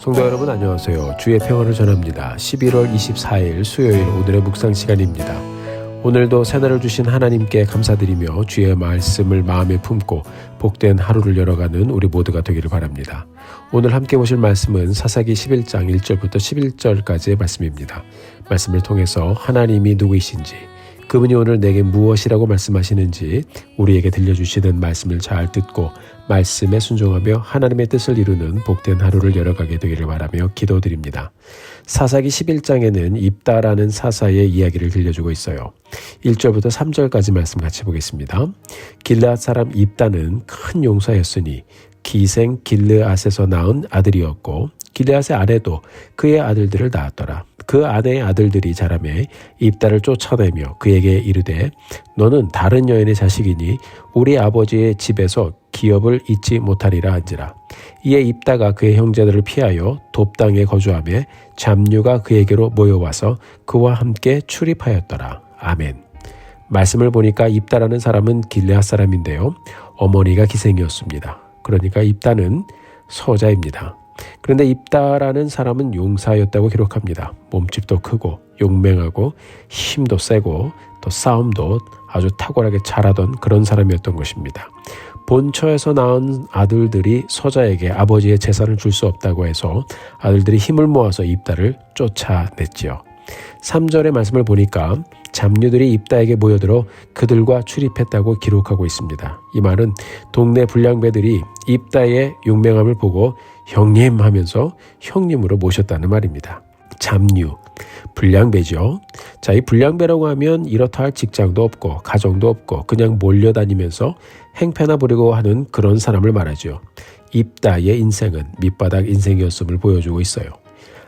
성도 여러분 안녕하세요. 주의 평안을 전합니다. 11월 24일 수요일 오늘의 묵상 시간입니다. 오늘도 새날을 주신 하나님께 감사드리며 주의 말씀을 마음에 품고 복된 하루를 열어가는 우리 모두가 되기를 바랍니다. 오늘 함께 보실 말씀은 사사기 11장 1절부터 11절까지의 말씀입니다. 말씀을 통해서 하나님이 누구이신지, 그분이 오늘 내게 무엇이라고 말씀하시는지 우리에게 들려주시는 말씀을 잘 듣고 말씀에 순종하며 하나님의 뜻을 이루는 복된 하루를 열어가게 되기를 바라며 기도드립니다. 사사기 11장에는 입다라는 사사의 이야기를 들려주고 있어요. 1절부터 3절까지 말씀 같이 보겠습니다. 길르앗 사람 입다는 큰 용사였으니 기생 길르앗에서 낳은 아들이었고 길르앗의 아내도 그의 아들들을 낳았더라. 그 아내의 아들들이 자라매 입다를 쫓아내며 그에게 이르되 너는 다른 여인의 자식이니 우리 아버지의 집에서 기업을 잊지 못하리라 한지라. 이에 입다가 그의 형제들을 피하여 돕당에 거주하며 잡류가 그에게로 모여와서 그와 함께 출입하였더라. 아멘. 말씀을 보니까 입다라는 사람은 길르앗 사람인데요. 어머니가 기생이었습니다. 그러니까 입다는 서자입니다. 그런데 입다라는 사람은 용사였다고 기록합니다. 몸집도 크고 용맹하고 힘도 세고 또 싸움도 아주 탁월하게 잘하던 그런 사람이었던 것입니다. 본처에서 낳은 아들들이 서자에게 아버지의 재산을 줄 수 없다고 해서 아들들이 힘을 모아서 입다를 쫓아냈지요. 3절의 말씀을 보니까 잡류들이 입다에게 모여들어 그들과 출입했다고 기록하고 있습니다. 이 말은 동네 불량배들이 입다의 용맹함을 보고 형님 하면서 형님으로 모셨다는 말입니다. 잡류, 불량배죠. 자, 이 불량배라고 하면 이렇다 할 직장도 없고 가정도 없고 그냥 몰려다니면서 행패나 부리고 하는 그런 사람을 말하죠. 입다의 인생은 밑바닥 인생이었음을 보여주고 있어요.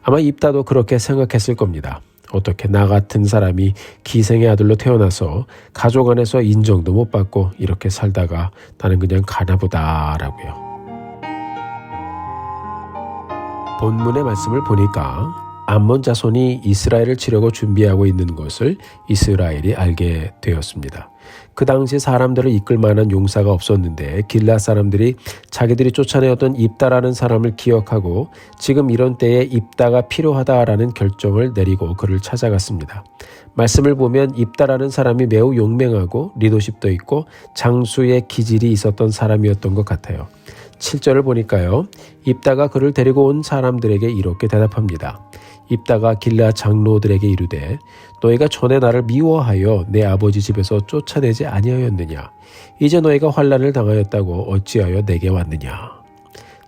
아마 입다도 그렇게 생각했을 겁니다. 어떻게 나 같은 사람이 기생의 아들로 태어나서 가족 안에서 인정도 못 받고 이렇게 살다가 나는 그냥 가나보다라고요. 본문의 말씀을 보니까 암몬 자손이 이스라엘을 치려고 준비하고 있는 것을 이스라엘이 알게 되었습니다. 그 당시 사람들을 이끌 만한 용사가 없었는데 길르앗 사람들이 자기들이 쫓아내었던 입다라는 사람을 기억하고 지금 이런 때에 입다가 필요하다라는 결정을 내리고 그를 찾아갔습니다. 말씀을 보면 입다라는 사람이 매우 용맹하고 리더십도 있고 장수의 기질이 있었던 사람이었던 것 같아요. 7절을 보니까요. 입다가 그를 데리고 온 사람들에게 이렇게 대답합니다. 입다가 길르앗 장로들에게 이르되 너희가 전에 나를 미워하여 내 아버지 집에서 쫓아내지 아니하였느냐? 이제 너희가 환난을 당하였다고 어찌하여 내게 왔느냐?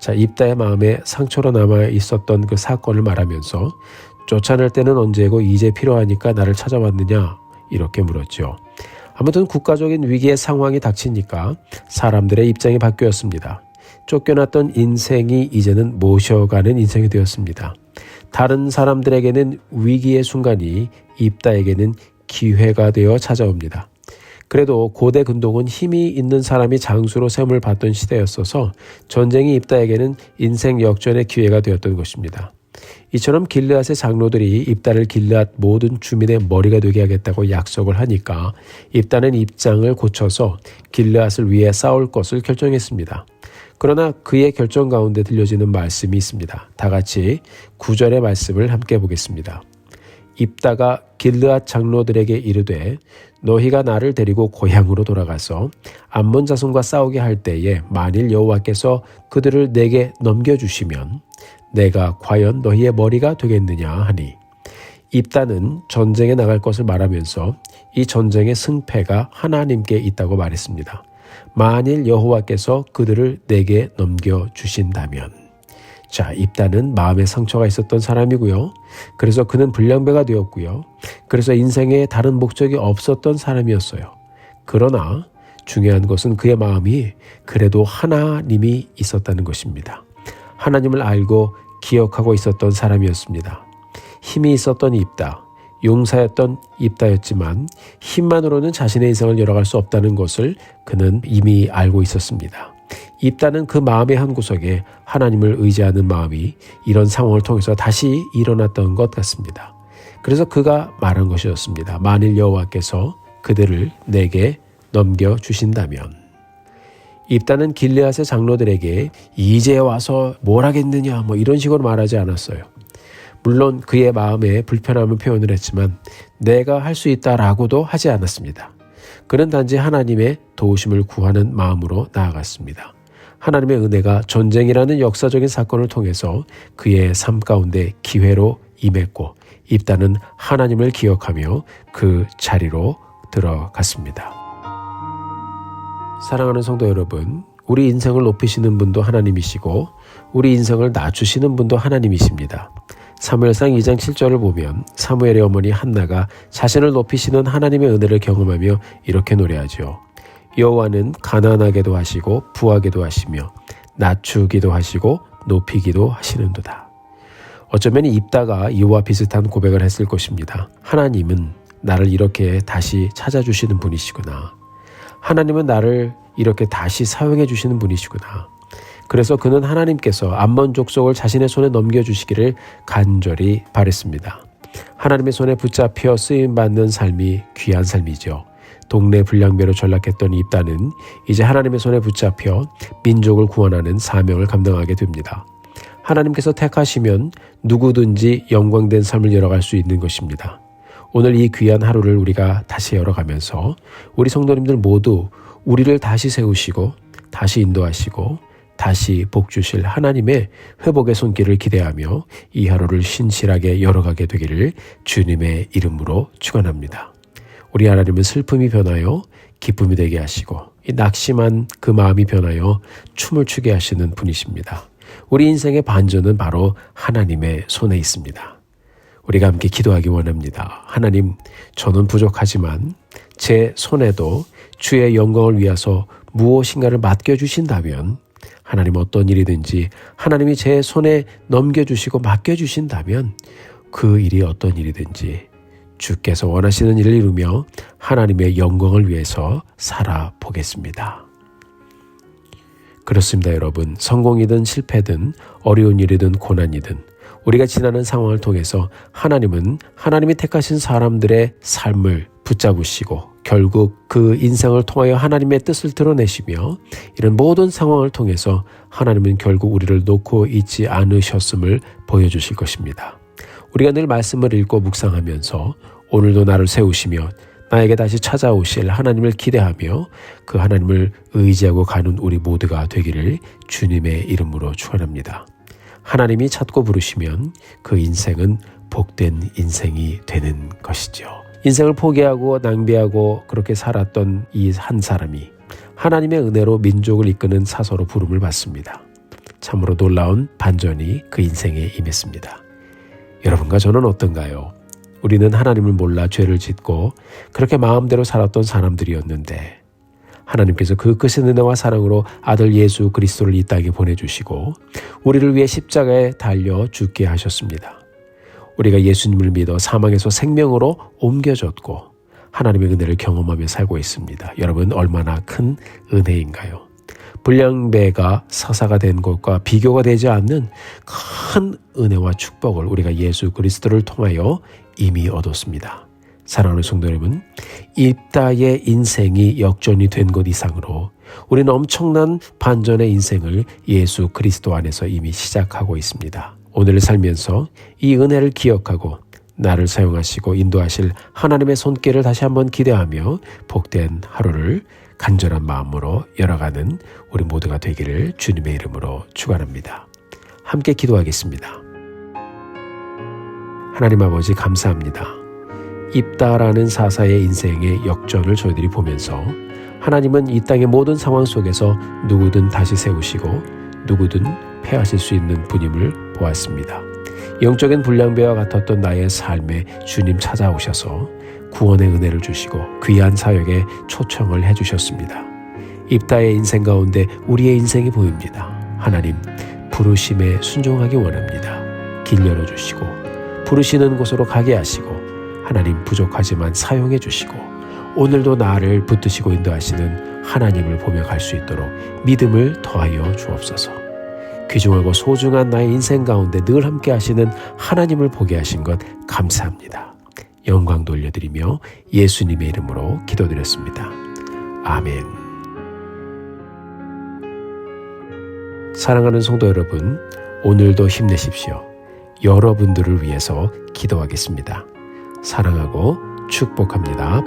자, 입다의 마음에 상처로 남아 있었던 그 사건을 말하면서 쫓아낼 때는 언제고 이제 필요하니까 나를 찾아왔느냐? 이렇게 물었죠. 아무튼 국가적인 위기의 상황이 닥치니까 사람들의 입장이 바뀌었습니다. 쫓겨났던 인생이 이제는 모셔가는 인생이 되었습니다. 다른 사람들에게는 위기의 순간이 입다에게는 기회가 되어 찾아옵니다. 그래도 고대 근동은 힘이 있는 사람이 장수로 세움을 받던 시대였어서 전쟁이 입다에게는 인생 역전의 기회가 되었던 것입니다. 이처럼 길르앗의 장로들이 입다를 길르앗 모든 주민의 머리가 되게 하겠다고 약속을 하니까 입다는 입장을 고쳐서 길르앗을 위해 싸울 것을 결정했습니다. 그러나 그의 결정 가운데 들려지는 말씀이 있습니다. 다 같이 9절의 말씀을 함께 보겠습니다. 입다가 길르앗 장로들에게 이르되 너희가 나를 데리고 고향으로 돌아가서 암몬 자손과 싸우게 할 때에 만일 여호와께서 그들을 내게 넘겨주시면 내가 과연 너희의 머리가 되겠느냐 하니 입다는 전쟁에 나갈 것을 말하면서 이 전쟁의 승패가 하나님께 있다고 말했습니다. 만일 여호와께서 그들을 내게 넘겨주신다면. 자, 입다는 마음에 상처가 있었던 사람이고요. 그래서 그는 불량배가 되었고요. 그래서 인생에 다른 목적이 없었던 사람이었어요. 그러나 중요한 것은 그의 마음이 그래도 하나님이 있었다는 것입니다. 하나님을 알고 기억하고 있었던 사람이었습니다. 힘이 있었던 입다, 용사였던 입다였지만 힘만으로는 자신의 인생을 열어갈 수 없다는 것을 그는 이미 알고 있었습니다. 입다는 그 마음의 한구석에 하나님을 의지하는 마음이 이런 상황을 통해서 다시 일어났던 것 같습니다. 그래서 그가 말한 것이었습니다. 만일 여호와께서 그들을 내게 넘겨주신다면. 입다는 길르앗의 장로들에게 이제 와서 뭘 하겠느냐 이런 식으로 말하지 않았어요. 물론 그의 마음에 불편함을 표현을 했지만 내가 할 수 있다라고도 하지 않았습니다. 그는 단지 하나님의 도우심을 구하는 마음으로 나아갔습니다. 하나님의 은혜가 전쟁이라는 역사적인 사건을 통해서 그의 삶 가운데 기회로 임했고 입다는 하나님을 기억하며 그 자리로 들어갔습니다. 사랑하는 성도 여러분, 우리 인생을 높이시는 분도 하나님이시고 우리 인생을 낮추시는 분도 하나님이십니다. 사무엘상 2장 7절을 보면 사무엘의 어머니 한나가 자신을 높이시는 하나님의 은혜를 경험하며 이렇게 노래하죠. 여호와는 가난하게도 하시고 부하게도 하시며 낮추기도 하시고 높이기도 하시는도다. 어쩌면 입다가 이와 비슷한 고백을 했을 것입니다. 하나님은 나를 이렇게 다시 찾아주시는 분이시구나. 하나님은 나를 이렇게 다시 사용해 주시는 분이시구나. 그래서 그는 하나님께서 암몬 족속을 자신의 손에 넘겨주시기를 간절히 바랬습니다. 하나님의 손에 붙잡혀 쓰임받는 삶이 귀한 삶이죠. 동네 불량배로 전락했던 입다는 이제 하나님의 손에 붙잡혀 민족을 구원하는 사명을 감당하게 됩니다. 하나님께서 택하시면 누구든지 영광된 삶을 열어갈 수 있는 것입니다. 오늘 이 귀한 하루를 우리가 다시 열어가면서 우리 성도님들 모두 우리를 다시 세우시고 다시 인도하시고 다시 복 주실 하나님의 회복의 손길을 기대하며 이 하루를 신실하게 열어가게 되기를 주님의 이름으로 축원합니다. 우리 하나님은 슬픔이 변하여 기쁨이 되게 하시고 이 낙심한 그 마음이 변하여 춤을 추게 하시는 분이십니다. 우리 인생의 반전은 바로 하나님의 손에 있습니다. 우리가 함께 기도하기 원합니다. 하나님, 저는 부족하지만 제 손에도 주의 영광을 위해서 무엇인가를 맡겨주신다면 하나님 어떤 일이든지 하나님이 제 손에 넘겨주시고 맡겨주신다면 그 일이 어떤 일이든지 주께서 원하시는 일을 이루며 하나님의 영광을 위해서 살아보겠습니다. 그렇습니다, 여러분. 성공이든 실패든 어려운 일이든 고난이든 우리가 지나는 상황을 통해서 하나님은 하나님이 택하신 사람들의 삶을 붙잡으시고 결국 그 인생을 통하여 하나님의 뜻을 드러내시며 이런 모든 상황을 통해서 하나님은 결국 우리를 놓고 있지 않으셨음을 보여주실 것입니다. 우리가 늘 말씀을 읽고 묵상하면서 오늘도 나를 세우시며 나에게 다시 찾아오실 하나님을 기대하며 그 하나님을 의지하고 가는 우리 모두가 되기를 주님의 이름으로 축원합니다. 하나님이 찾고 부르시면 그 인생은 복된 인생이 되는 것이죠. 인생을 포기하고 낭비하고 그렇게 살았던 이 한 사람이 하나님의 은혜로 민족을 이끄는 사서로 부름을 받습니다. 참으로 놀라운 반전이 그 인생에 임했습니다. 여러분과 저는 어떤가요? 우리는 하나님을 몰라 죄를 짓고 그렇게 마음대로 살았던 사람들이었는데 하나님께서 그 크신 은혜와 사랑으로 아들 예수 그리스도를 이 땅에 보내주시고 우리를 위해 십자가에 달려 죽게 하셨습니다. 우리가 예수님을 믿어 사망에서 생명으로 옮겨졌고 하나님의 은혜를 경험하며 살고 있습니다. 여러분, 얼마나 큰 은혜인가요? 불량배가 사사가 된 것과 비교가 되지 않는 큰 은혜와 축복을 우리가 예수 그리스도를 통하여 이미 얻었습니다. 사랑하는 성도 여러분, 입다의 인생이 역전이 된 것 이상으로 우리는 엄청난 반전의 인생을 예수 그리스도 안에서 이미 시작하고 있습니다. 오늘을 살면서 이 은혜를 기억하고 나를 사용하시고 인도하실 하나님의 손길을 다시 한번 기대하며 복된 하루를 간절한 마음으로 열어가는 우리 모두가 되기를 주님의 이름으로 축원합니다. 함께 기도하겠습니다. 하나님 아버지, 감사합니다. 입다라는 사사의 인생의 역전을 저희들이 보면서 하나님은 이 땅의 모든 상황 속에서 누구든 다시 세우시고 누구든 패하실 수 있는 분임을 보았습니다. 영적인 불량배와 같았던 나의 삶에 주님 찾아오셔서 구원의 은혜를 주시고 귀한 사역에 초청을 해주셨습니다. 입다의 인생 가운데 우리의 인생이 보입니다. 하나님, 부르심에 순종하기 원합니다. 길 열어주시고 부르시는 곳으로 가게 하시고 하나님, 부족하지만 사용해 주시고 오늘도 나를 붙드시고 인도하시는 하나님을 보며 갈 수 있도록 믿음을 더하여 주옵소서. 귀중하고 소중한 나의 인생 가운데 늘 함께 하시는 하나님을 보게 하신 것 감사합니다. 영광 돌려드리며 예수님의 이름으로 기도드렸습니다. 아멘. 사랑하는 성도 여러분, 오늘도 힘내십시오. 여러분들을 위해서 기도하겠습니다. 사랑하고 축복합니다.